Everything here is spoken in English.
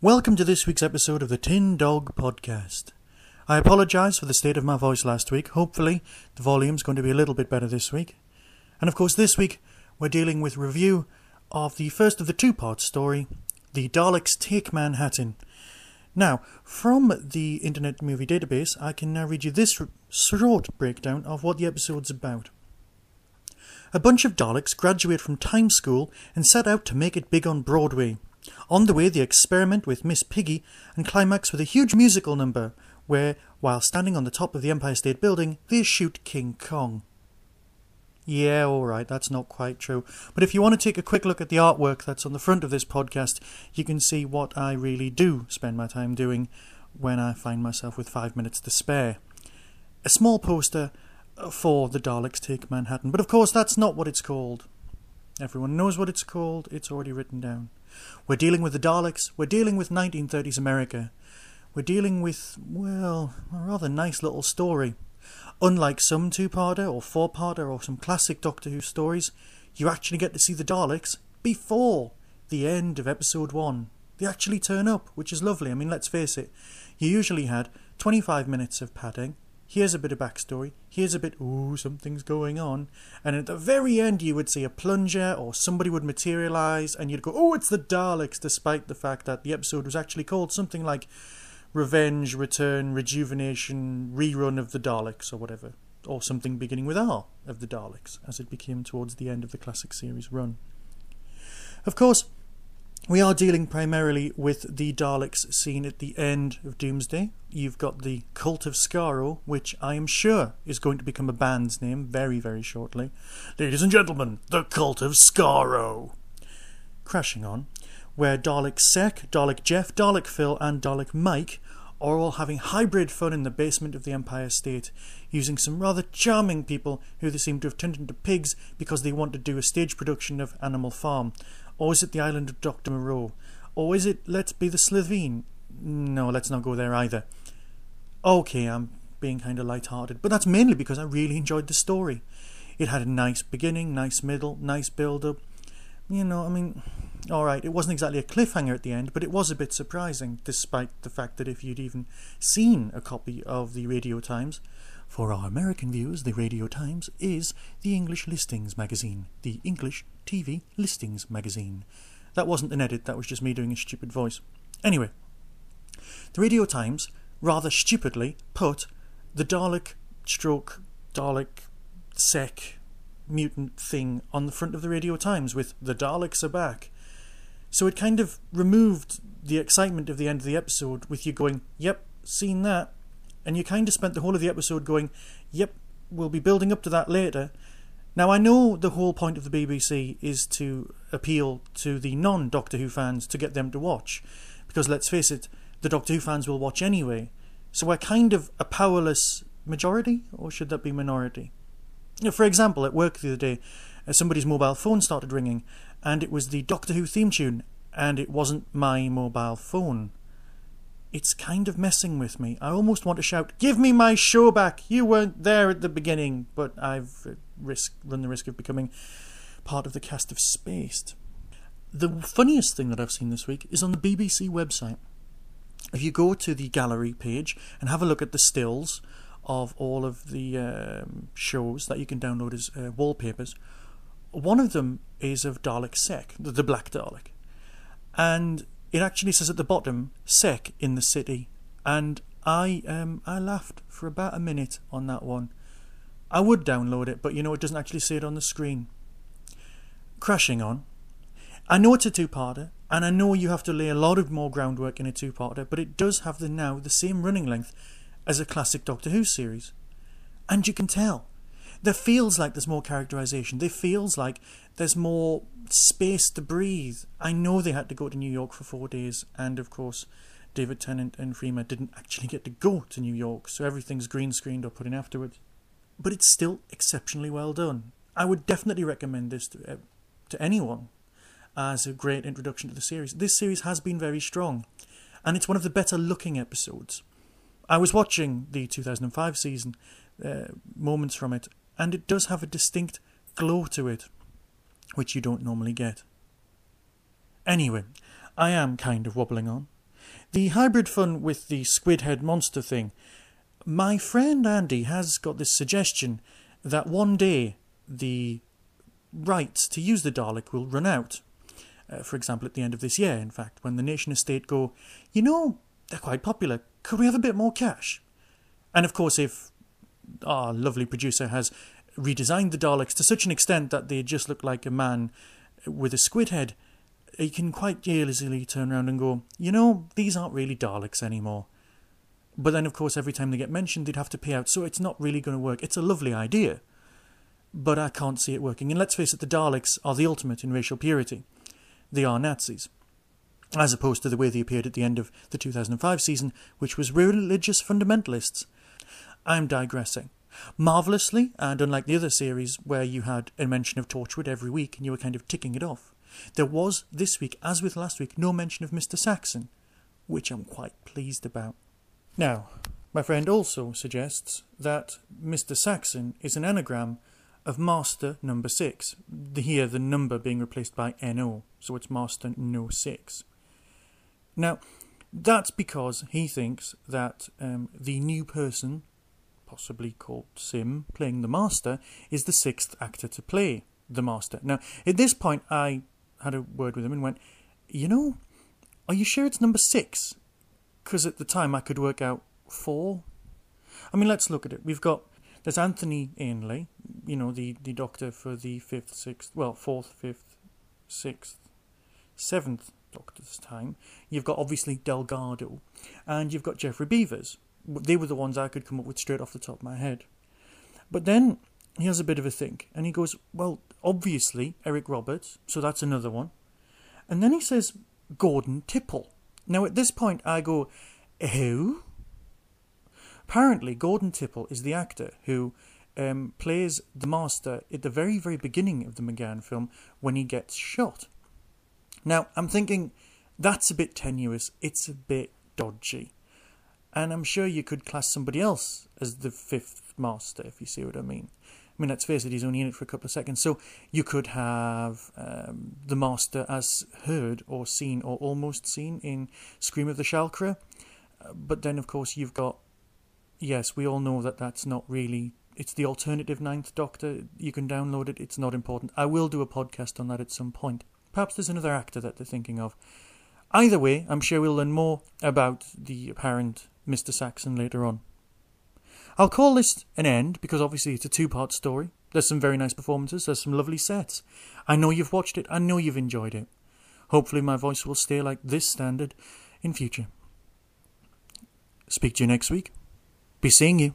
Welcome to this week's episode of the Tin Dog Podcast. I apologise for the state of my voice last week. Hopefully the volume's going to be a little bit better this week. And of course this week we're dealing with review of the first of the two-part story, The Daleks Take Manhattan. Now, from the Internet Movie Database, I can now read you this short breakdown of what the episode's about. A bunch of Daleks graduate from Time School and set out to make it big on Broadway. On the way, they experiment with Miss Piggy and climax with a huge musical number where, while standing on the top of the Empire State Building, they shoot King Kong. Yeah, alright, that's not quite true. But if you want to take a quick look at the artwork that's on the front of this podcast, you can see what I really do spend my time doing when I find myself with 5 minutes to spare. A small poster for The Daleks Take Manhattan. But of course, that's not what it's called. Everyone knows what it's called. It's already written down. We're dealing with the Daleks. We're dealing with 1930s America. We're dealing with, well, a rather nice little story. Unlike some two-parter or four-parter or some classic Doctor Who stories, you actually get to see the Daleks before the end of episode 1. They actually turn up, which is lovely. I mean, let's face it, you usually had 25 minutes of padding. Here's a bit of backstory, here's a bit, ooh, something's going on, and at the very end you would see a plunger or somebody would materialise and you'd go, oh, it's the Daleks, despite the fact that the episode was actually called something like Revenge, Return, Rejuvenation, Rerun of the Daleks or whatever, or something beginning with R of the Daleks, as it became towards the end of the classic series run. Of course, we are dealing primarily with the Daleks seen at the end of Doomsday. You've got the Cult of Skaro, which I am sure is going to become a band's name very, very shortly. Ladies and gentlemen, the Cult of Skaro. Crashing on, where Dalek Sek, Dalek Jeff, Dalek Phil and Dalek Mike are all having hybrid fun in the basement of the Empire State, using some rather charming people who they seem to have turned into pigs because they want to do a stage production of Animal Farm. Or is it the island of Dr. Moreau? Or is it Let's Be the Slovene? No, let's not go there either. Okay, I'm being kind of light-hearted, but that's mainly because I really enjoyed the story. It had a nice beginning, nice middle, nice build-up. You know, I mean, alright, it wasn't exactly a cliffhanger at the end, but it was a bit surprising, despite the fact that if you'd even seen a copy of the Radio Times, for our American viewers, the Radio Times is the English Listings magazine, the English TV Listings magazine. That wasn't an edit, that was just me doing a stupid voice. Anyway, the Radio Times rather stupidly put the Dalek Sek mutant thing on the front of the Radio Times with the Daleks are back. So it kind of removed the excitement of the end of the episode with you going, yep, seen that. And you kind of spent the whole of the episode going, yep, we'll be building up to that later. Now, I know the whole point of the BBC is to appeal to the non-Doctor Who fans to get them to watch. Because, let's face it, the Doctor Who fans will watch anyway. So we're kind of a powerless majority, or should that be minority? You know, for example, at work the other day, somebody's mobile phone started ringing, and it was the Doctor Who theme tune, and it wasn't my mobile phone. It's kind of messing with me. I almost want to shout, give me my show back! You weren't there at the beginning! But I've run the risk of becoming part of the cast of Spaced. The funniest thing that I've seen this week is on the BBC website. If you go to the gallery page and have a look at the stills of all of the shows that you can download as wallpapers, one of them is of Dalek Sek, the Black Dalek. And it actually says at the bottom, Sek in the city. And I laughed for about a minute on that one. I would download it, but you know, it doesn't actually say it on the screen. Crashing on. I know it's a two-parter, and I know you have to lay a lot of more groundwork in a two-parter, but it does have the same running length as a classic Doctor Who series. And you can tell. There feels like there's more characterisation. There feels like there's more space to breathe. I know they had to go to New York for 4 days, and of course David Tennant and Freema didn't actually get to go to New York, so everything's green screened or put in afterwards. But it's still exceptionally well done. I would definitely recommend this to anyone as a great introduction to the series. This series has been very strong, and it's one of the better looking episodes. I was watching the 2005 season, moments from it, and it does have a distinct glow to it, which you don't normally get. Anyway, I am kind of wobbling on. The hybrid fun with the squid head monster thing. My friend Andy has got this suggestion that one day the rights to use the Dalek will run out. For example, at the end of this year, in fact, when the nation estate go, you know, they're quite popular, could we have a bit more cash? And of course, if our lovely producer has redesigned the Daleks to such an extent that they just look like a man with a squid head, he can quite easily turn around and go, you know, these aren't really Daleks anymore. But then, of course, every time they get mentioned, they'd have to pay out, so it's not really going to work. It's a lovely idea, but I can't see it working. And let's face it, the Daleks are the ultimate in racial purity. They are Nazis, as opposed to the way they appeared at the end of the 2005 season, which was religious fundamentalists. I'm digressing. Marvellously, and unlike the other series where you had a mention of Torchwood every week and you were kind of ticking it off, there was this week, as with last week, no mention of Mr. Saxon, which I'm quite pleased about. Now, my friend also suggests that Mr. Saxon is an anagram of Master number 6, here the number being replaced by NO, so it's Master No 6. Now, that's because he thinks that the new person, possibly called Sim, playing the Master, is the 6th actor to play the Master. Now, at this point, I had a word with him and went, you know, are you sure it's number 6? Because at the time I could work out 4. I mean, let's look at it. There's Anthony Ainley, you know, the Doctor for the 4th, 5th, 6th, 7th Doctor's time. You've got, obviously, Delgado, and you've got Jeffrey Beavers. They were the ones I could come up with straight off the top of my head. But then he has a bit of a think, and he goes, well, obviously, Eric Roberts, so that's another one. And then he says, Gordon Tipple. Now, at this point, I go, who? Apparently, Gordon Tipple is the actor who plays the Master at the very, very beginning of the McGann film when he gets shot. Now, I'm thinking, that's a bit tenuous, it's a bit dodgy. And I'm sure you could class somebody else as the 5th Master, if you see what I mean. I mean, let's face it, he's only in it for a couple of seconds. So you could have the Master as heard or seen or almost seen in Scream of the Shalcra. But then, of course, you've got... Yes, we all know that that's not really... It's the alternative 9th Doctor. You can download it. It's not important. I will do a podcast on that at some point. Perhaps there's another actor that they're thinking of. Either way, I'm sure we'll learn more about the apparent Mr. Saxon later on. I'll call this an end because obviously it's a 2-part story. There's some very nice performances. There's some lovely sets. I know you've watched it. I know you've enjoyed it. Hopefully my voice will stay like this standard in future. Speak to you next week. Be seeing you.